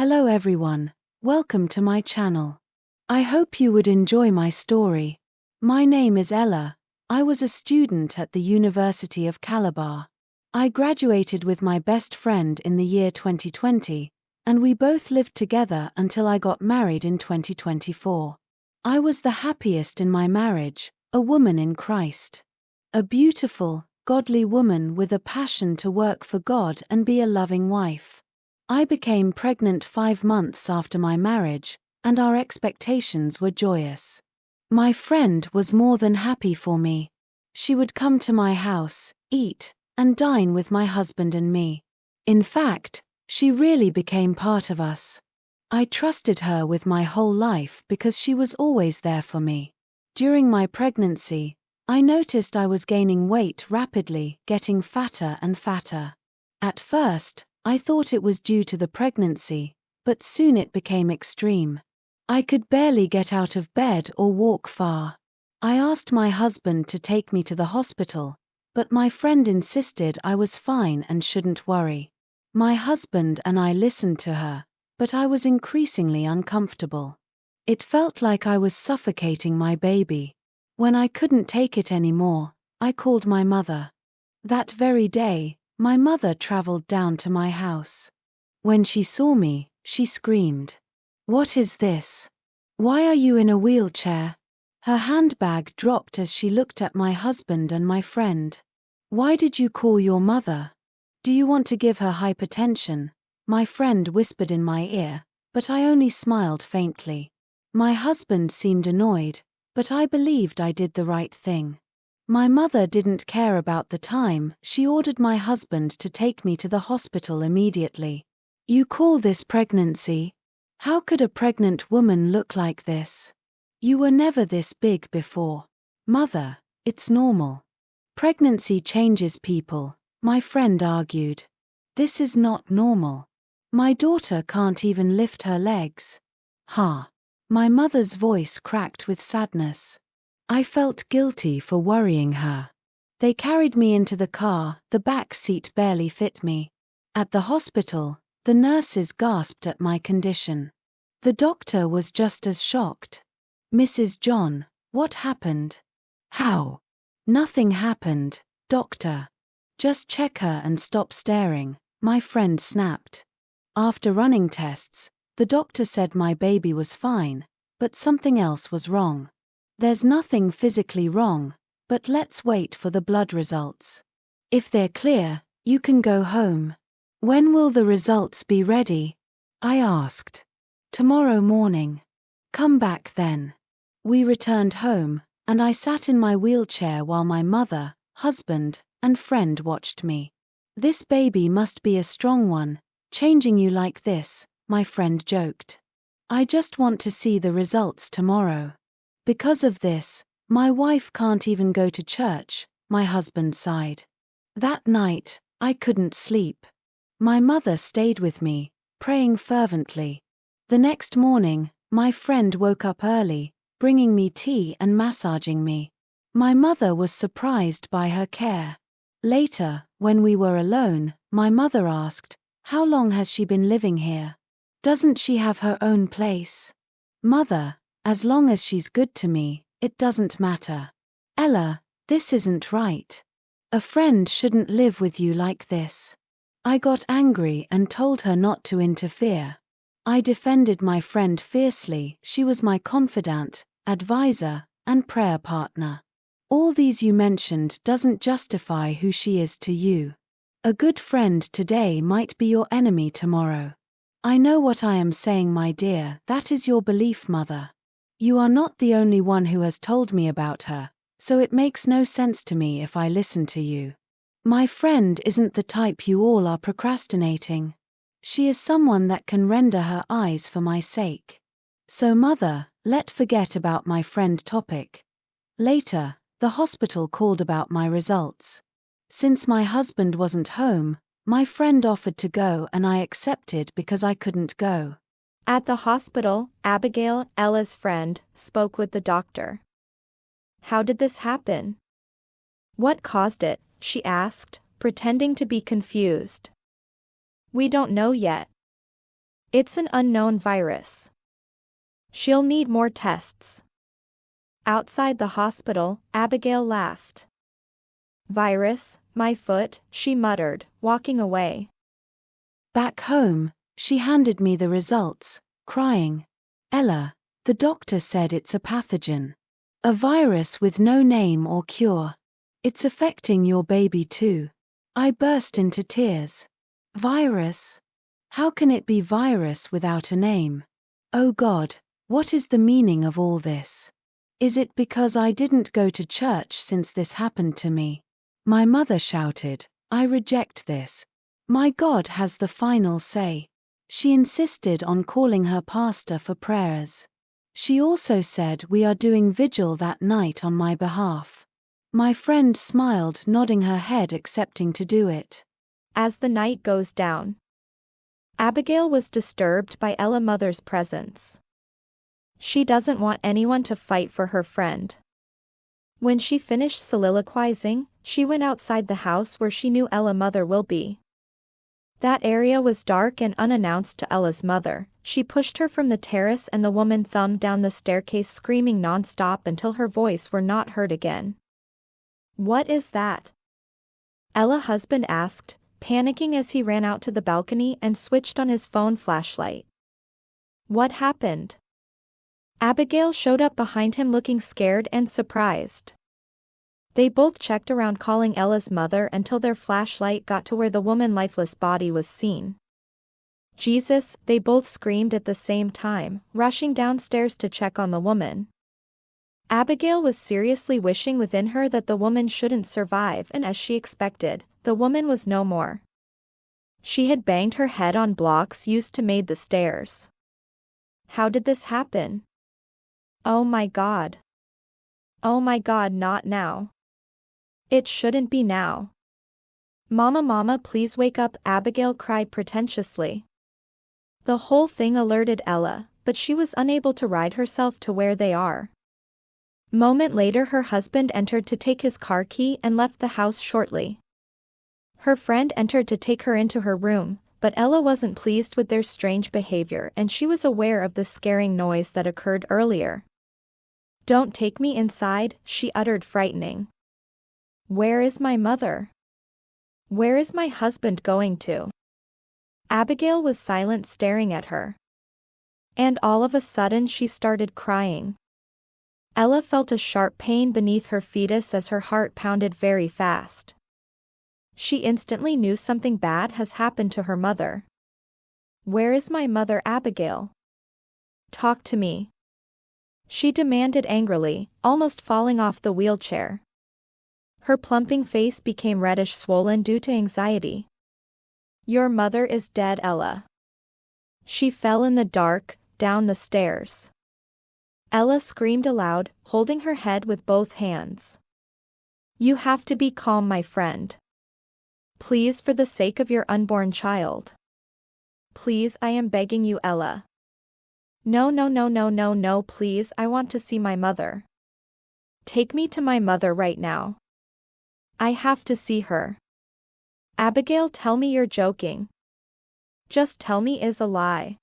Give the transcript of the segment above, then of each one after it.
Hello everyone, welcome to my channel. I hope you would enjoy my story. My name is Ella. I was a student at the University of Calabar. I graduated with my best friend in the year 2020, and we both lived together until I got married in 2024. I was the happiest in my marriage, a woman in Christ. A beautiful, godly woman with a passion to work for God and be a loving wife. I became pregnant 5 months after my marriage, and our expectations were joyous. My friend was more than happy for me. She would come to my house, eat, and dine with my husband and me. In fact, she really became part of us. I trusted her with my whole life because she was always there for me. During my pregnancy, I noticed I was gaining weight rapidly, getting fatter and fatter. At first, I thought it was due to the pregnancy, but soon it became extreme. I could barely get out of bed or walk far. I asked my husband to take me to the hospital, but my friend insisted I was fine and shouldn't worry. My husband and I listened to her, but I was increasingly uncomfortable. It felt like I was suffocating my baby. When I couldn't take it anymore, I called my mother. That very day, my mother traveled down to my house. When she saw me, she screamed, "What is this? Why are you in a wheelchair?" Her handbag dropped as she looked at my husband and my friend. "Why did you call your mother? Do you want to give her hypertension?" My friend whispered in my ear, but I only smiled faintly. My husband seemed annoyed, but I believed I did the right thing. My mother didn't care about the time. She ordered my husband to take me to the hospital immediately. "You call this pregnancy? How could a pregnant woman look like this? You were never this big before." "Mother, it's normal. Pregnancy changes people," my friend argued. "This is not normal. My daughter can't even lift her legs." "Huh." My mother's voice cracked with sadness. I felt guilty for worrying her. They carried me into the car. The back seat barely fit me. At the hospital, the nurses gasped at my condition. The doctor was just as shocked. "Mrs. John, what happened?" "How?" "Nothing happened, doctor. Just check her and stop staring," my friend snapped. After running tests, the doctor said my baby was fine, but something else was wrong. "There's nothing physically wrong, but let's wait for the blood results. If they're clear, you can go home." "When will the results be ready?" I asked. "Tomorrow morning. Come back then." We returned home, and I sat in my wheelchair while my mother, husband, and friend watched me. "This baby must be a strong one, changing you like this," my friend joked. "I just want to see the results tomorrow." "Because of this, my wife can't even go to church," my husband sighed. That night, I couldn't sleep. My mother stayed with me, praying fervently. The next morning, my friend woke up early, bringing me tea and massaging me. My mother was surprised by her care. Later, when we were alone, my mother asked, "How long has she been living here? Doesn't she have her own place?" "Mother, as long as she's good to me, it doesn't matter." "Ella, this isn't right. A friend shouldn't live with you like this." I got angry and told her not to interfere. I defended my friend fiercely. She was my confidant, advisor, and prayer partner. All these you mentioned doesn't justify who she is to you. A good friend today might be your enemy tomorrow. I know what I am saying, my dear. That is your belief, mother. You are not the only one who has told me about her, so it makes no sense to me if I listen to you. My friend isn't the type you all are procrastinating. She is someone that can render her eyes for my sake. So mother, let's forget about my friend topic. Later, the hospital called about my results. Since my husband wasn't home, my friend offered to go and I accepted because I couldn't go. At the hospital, Abigail, Ella's friend, spoke with the doctor. "How did this happen? What caused it?" she asked, pretending to be confused. "We don't know yet. It's an unknown virus. She'll need more tests. Outside the hospital, Abigail laughed. Virus, my foot, she muttered, walking away. Back home, she handed me the results, crying. Ella, the doctor said it's a pathogen. A virus with no name or cure. It's affecting your baby too. I burst into tears. Virus? How can it be virus without a name? Oh God, what is the meaning of all this? Is it because I didn't go to church since this happened to me? My mother shouted, I reject this. My God has the final say. She insisted on calling her pastor for prayers. She also said we are doing vigil that night on my behalf. My friend smiled, nodding her head, accepting to do it. As the night goes down, Abigail was disturbed by Ella's mother's presence. She doesn't want anyone to fight for her friend. When she finished soliloquizing, she went outside the house where she knew Ella's mother will be. That area was dark and unannounced to Ella's mother. She pushed her from the terrace and the woman thumbed down the staircase, screaming non-stop until her voice were not heard again. What is that? Ella's husband asked, panicking as he ran out to the balcony and switched on his phone flashlight. What happened? Abigail showed up behind him looking scared and surprised. They both checked around, calling Ella's mother until their flashlight got to where the woman's lifeless body was seen. Jesus, they both screamed at the same time, rushing downstairs to check on the woman. Abigail was seriously wishing within her that the woman shouldn't survive, and as she expected, the woman was no more. She had banged her head on blocks used to made the stairs. How did this happen? Oh my God. Oh my God, not now. It shouldn't be now. Mama, please wake up, Abigail cried pretentiously. The whole thing alerted Ella, but she was unable to ride herself to where they are. Moment later, her husband entered to take his car key and left the house shortly. Her friend entered to take her into her room, but Ella wasn't pleased with their strange behavior and she was aware of the scaring noise that occurred earlier. Don't take me inside, she uttered, frightening. Where is my mother? Where is my husband going to? Abigail was silent, staring at her. And all of a sudden she started crying. Ella felt a sharp pain beneath her fetus as her heart pounded very fast. She instantly knew something bad has happened to her mother. Where is my mother, Abigail? Talk to me. She demanded angrily, almost falling off the wheelchair. Her plumping face became reddish swollen due to anxiety. Your mother is dead, Ella. She fell in the dark, down the stairs. Ella screamed aloud, holding her head with both hands. You have to be calm, my friend. Please, for the sake of your unborn child. Please, I am begging you, Ella. No, please, I want to see my mother. Take me to my mother right now. I have to see her. Abigail, tell me you're joking. Just tell me is a lie.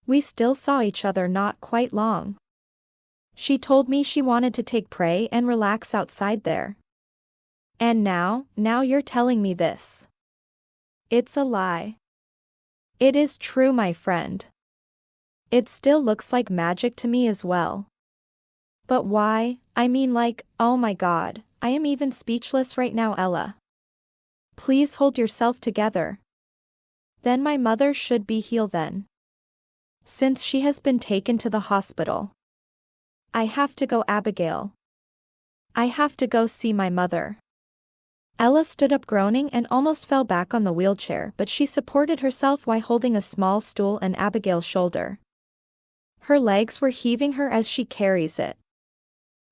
We still saw each other not quite long. She told me she wanted to take pray and relax outside there. And now you're telling me this. It's a lie. It is true, my friend. It still looks like magic to me as well. But why? I mean, like, oh my God, I am even speechless right now, Ella. Please hold yourself together. Then my mother should be healed then. Since she has been taken to the hospital. I have to go, Abigail. I have to go see my mother. Ella stood up groaning and almost fell back on the wheelchair, but she supported herself while holding a small stool on Abigail's shoulder. Her legs were heaving her as she carries it.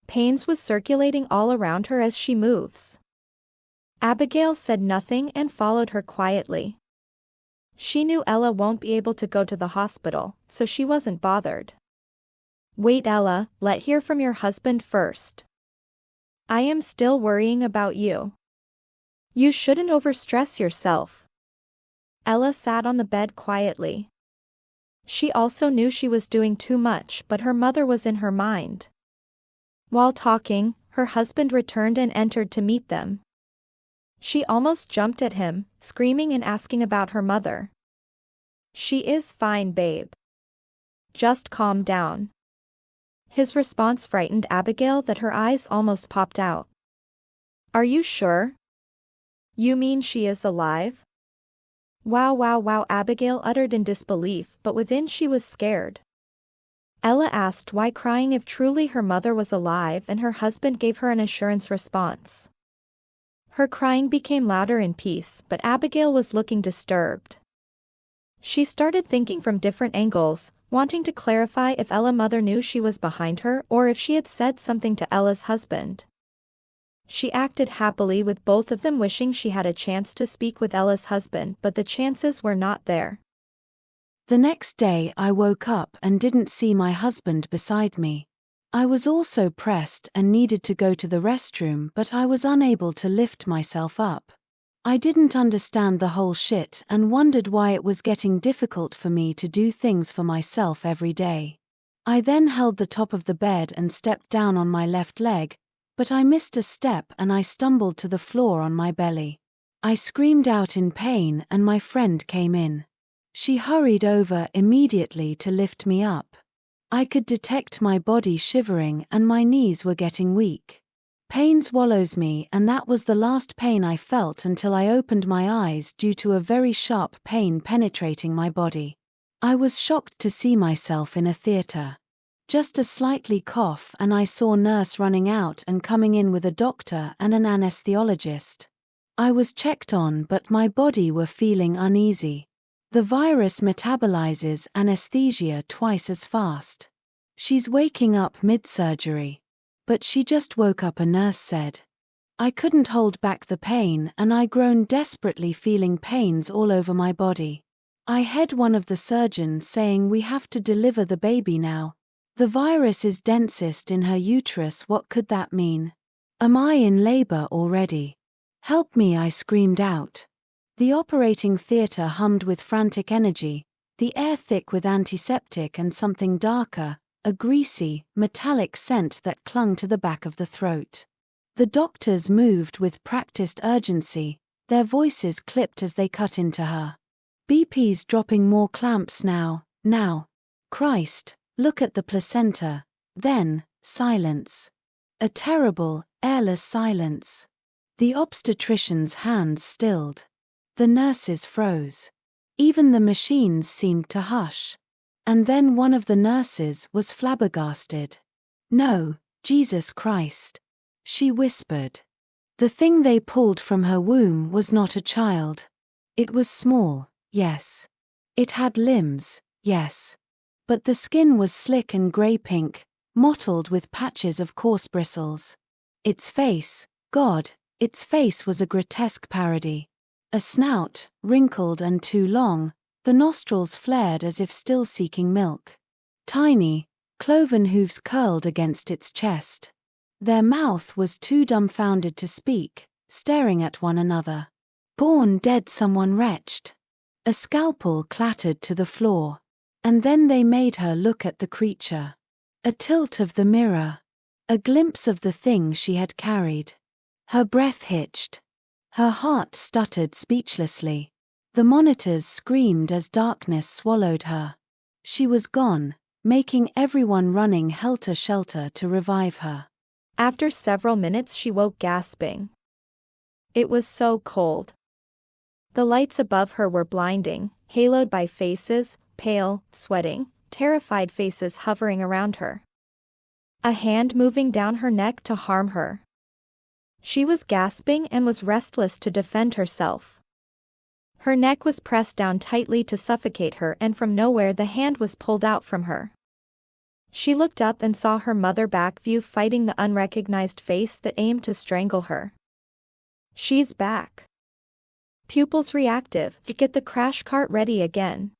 Pains was circulating all around her as she moves. Abigail said nothing and followed her quietly. She knew Ella won't be able to go to the hospital, so she wasn't bothered. Wait, Ella, let's hear from your husband first. I am still worrying about you. You shouldn't overstress yourself. Ella sat on the bed quietly. She also knew she was doing too much, but her mother was in her mind. While talking, her husband returned and entered to meet them. She almost jumped at him, screaming and asking about her mother. "She is fine, babe. Just calm down." His response frightened Abigail that her eyes almost popped out. "Are you sure? You mean she is alive?" Wow, wow, wow, Abigail uttered in disbelief, but within she was scared. Ella asked why crying if truly her mother was alive, and her husband gave her an assurance response. Her crying became louder in peace, but Abigail was looking disturbed. She started thinking from different angles, wanting to clarify if Ella's mother knew she was behind her or if she had said something to Ella's husband. She acted happily with both of them, wishing she had a chance to speak with Ella's husband, but the chances were not there. The next day I woke up and didn't see my husband beside me. I was also pressed and needed to go to the restroom, but I was unable to lift myself up. I didn't understand the whole shit and wondered why it was getting difficult for me to do things for myself every day. I then held the top of the bed and stepped down on my left leg, but I missed a step and I stumbled to the floor on my belly. I screamed out in pain and my friend came in. She hurried over immediately to lift me up. I could detect my body shivering and my knees were getting weak. Pain swallows me, and that was the last pain I felt until I opened my eyes due to a very sharp pain penetrating my body. I was shocked to see myself in a theater. Just a slightly cough and I saw a nurse running out and coming in with a doctor and an anesthesiologist. I was checked on, but my body were feeling uneasy. The virus metabolizes anesthesia twice as fast. She's waking up mid-surgery. But she just woke up, a nurse said. I couldn't hold back the pain and I groaned desperately, feeling pains all over my body. I heard one of the surgeons saying, "We have to deliver the baby now. The virus is densest in her uterus." What could that mean? Am I in labor already? Help me, I screamed out. The operating theater hummed with frantic energy, the air thick with antiseptic and something darker, a greasy, metallic scent that clung to the back of the throat. The doctors moved with practiced urgency, their voices clipped as they cut into her. BP's dropping, more clamps now. Christ, look at the placenta. Then, silence. A terrible, airless silence. The obstetrician's hands stilled. The nurses froze. Even the machines seemed to hush. And then one of the nurses was flabbergasted. "No, Jesus Christ," she whispered. The thing they pulled from her womb was not a child. It was small, yes. It had limbs, yes. But the skin was slick and grey-pink, mottled with patches of coarse bristles. Its face, God, its face was a grotesque parody. A snout, wrinkled and too long, the nostrils flared as if still seeking milk. Tiny, cloven hooves curled against its chest. Their mouth was too dumbfounded to speak, staring at one another. "Born dead," someone retched. A scalpel clattered to the floor. And then they made her look at the creature. A tilt of the mirror. A glimpse of the thing she had carried. Her breath hitched. Her heart stuttered speechlessly. The monitors screamed as darkness swallowed her. She was gone, making everyone running helter-skelter to revive her. After several minutes she woke gasping. It was so cold. The lights above her were blinding, haloed by faces, pale, sweating, terrified faces hovering around her. A hand moving down her neck to harm her. She was gasping and was restless to defend herself. Her neck was pressed down tightly to suffocate her, and from nowhere the hand was pulled out from her. She looked up and saw her mother back view fighting the unrecognized face that aimed to strangle her. "She's back." Pupils reactive, get the crash cart ready again.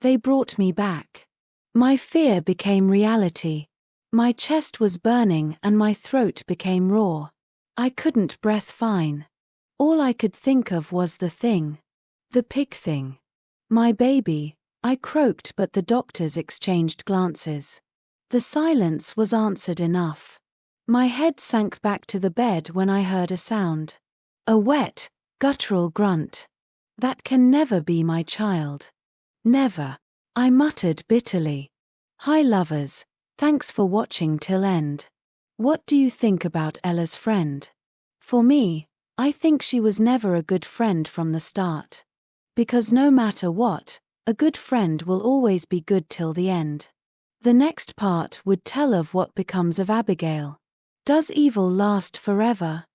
They brought me back. My fear became reality. My chest was burning and my throat became raw. I couldn't breathe fine. All I could think of was the thing. The pig thing. My baby, I croaked, but the doctors exchanged glances. The silence was answered enough. My head sank back to the bed when I heard a sound. A wet, guttural grunt. That can never be my child. Never. I muttered bitterly. Hi lovers, thanks for watching till end. What do you think about Ella's friend? For me, I think she was never a good friend from the start. Because no matter what, a good friend will always be good till the end. The next part would tell of what becomes of Abigail. Does evil last forever?